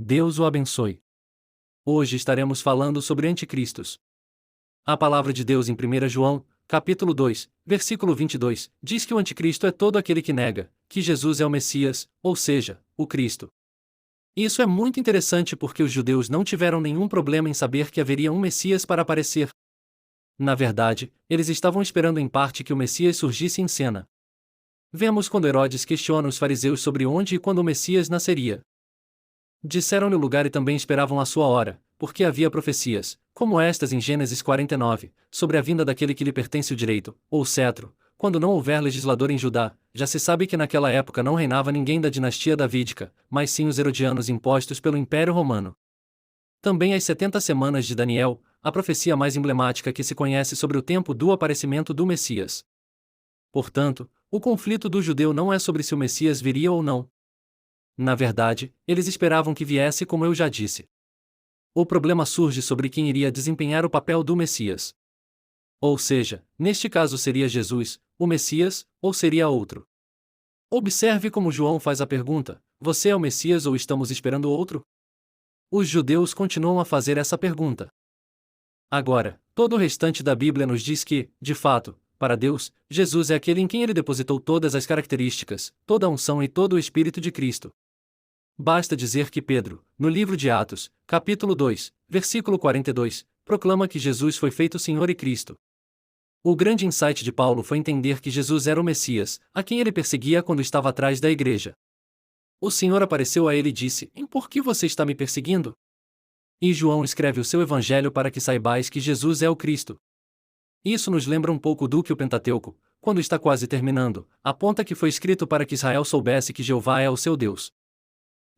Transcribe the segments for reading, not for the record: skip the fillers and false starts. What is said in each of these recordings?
Deus o abençoe. Hoje estaremos falando sobre anticristos. A palavra de Deus em 1 João, capítulo 2, versículo 22, diz que o anticristo é todo aquele que nega que Jesus é o Messias, ou seja, o Cristo. Isso é muito interessante porque os judeus não tiveram nenhum problema em saber que haveria um Messias para aparecer. Na verdade, eles estavam esperando em parte que o Messias surgisse em cena. Vemos quando Herodes questiona os fariseus sobre onde e quando o Messias nasceria. Disseram-lhe o lugar e também esperavam a sua hora, porque havia profecias, como estas em Gênesis 49, sobre a vinda daquele que lhe pertence o direito, ou cetro, quando não houver legislador em Judá. Já se sabe que naquela época não reinava ninguém da dinastia davídica, mas sim os herodianos impostos pelo Império Romano. Também as 70 semanas de Daniel, a profecia mais emblemática que se conhece sobre o tempo do aparecimento do Messias. Portanto, o conflito do judeu não é sobre se o Messias viria ou não. Na verdade, eles esperavam que viesse, como eu já disse. O problema surge sobre quem iria desempenhar o papel do Messias. Ou seja, neste caso seria Jesus, o Messias, ou seria outro. Observe como João faz a pergunta: você é o Messias ou estamos esperando outro? Os judeus continuam a fazer essa pergunta. Agora, todo o restante da Bíblia nos diz que, de fato, para Deus, Jesus é aquele em quem ele depositou todas as características, toda a unção e todo o Espírito de Cristo. Basta dizer que Pedro, no livro de Atos, capítulo 2, versículo 42, proclama que Jesus foi feito Senhor e Cristo. O grande insight de Paulo foi entender que Jesus era o Messias, a quem ele perseguia quando estava atrás da igreja. O Senhor apareceu a ele e disse: Por que você está me perseguindo? E João escreve o seu evangelho para que saibais que Jesus é o Cristo. Isso nos lembra um pouco do que o Pentateuco, quando está quase terminando, aponta que foi escrito para que Israel soubesse que Jeová é o seu Deus.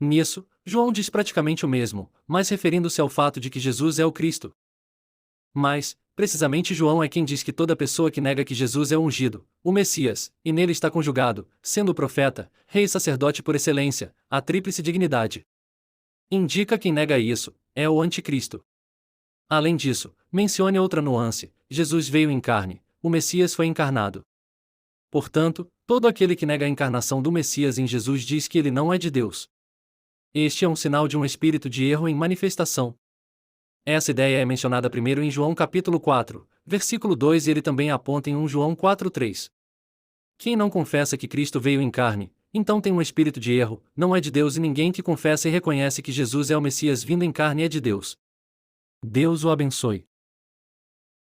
Nisso, João diz praticamente o mesmo, mas referindo-se ao fato de que Jesus é o Cristo. Mas, precisamente João é quem diz que toda pessoa que nega que Jesus é o ungido, o Messias, e nele está conjugado, sendo o profeta, rei e sacerdote por excelência, a tríplice dignidade. Indica quem nega isso, é o anticristo. Além disso, mencione outra nuance: Jesus veio em carne, o Messias foi encarnado. Portanto, todo aquele que nega a encarnação do Messias em Jesus diz que ele não é de Deus. Este é um sinal de um espírito de erro em manifestação. Essa ideia é mencionada primeiro em João capítulo 4, versículo 2 e ele também a aponta em 1 João 4:3. Quem não confessa que Cristo veio em carne, então tem um espírito de erro, não é de Deus, e ninguém que confessa e reconhece que Jesus é o Messias vindo em carne é de Deus. Deus o abençoe.